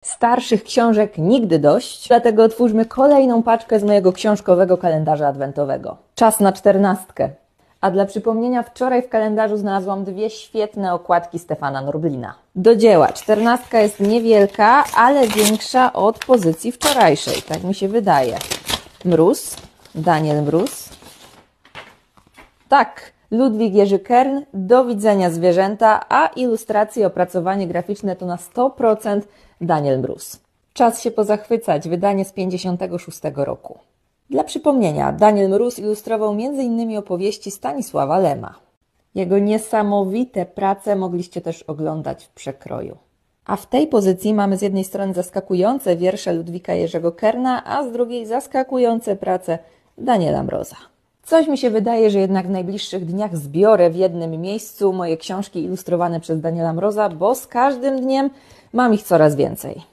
Starszych książek nigdy dość, dlatego otwórzmy kolejną paczkę z mojego książkowego kalendarza adwentowego. Czas na 14. A dla przypomnienia, wczoraj w kalendarzu znalazłam 2 świetne okładki Stefana Norblina. Do dzieła. 14 jest niewielka, ale większa od pozycji wczorajszej. Tak mi się wydaje. Mróz. Daniel Mróz. Tak. Ludwik Jerzy Kern. Do widzenia zwierzęta, a ilustracje i opracowanie graficzne to na 100% Daniel Mróz. Czas się pozachwycać. Wydanie z 56 roku. Dla przypomnienia, Daniel Mróz ilustrował m.in. opowieści Stanisława Lema. Jego niesamowite prace mogliście też oglądać w przekroju. A w tej pozycji mamy z jednej strony zaskakujące wiersze Ludwika Jerzego Kerna, a z drugiej zaskakujące prace Daniela Mroza. Coś mi się wydaje, że jednak w najbliższych dniach zbiorę w jednym miejscu moje książki ilustrowane przez Daniela Mroza, bo z każdym dniem mam ich coraz więcej.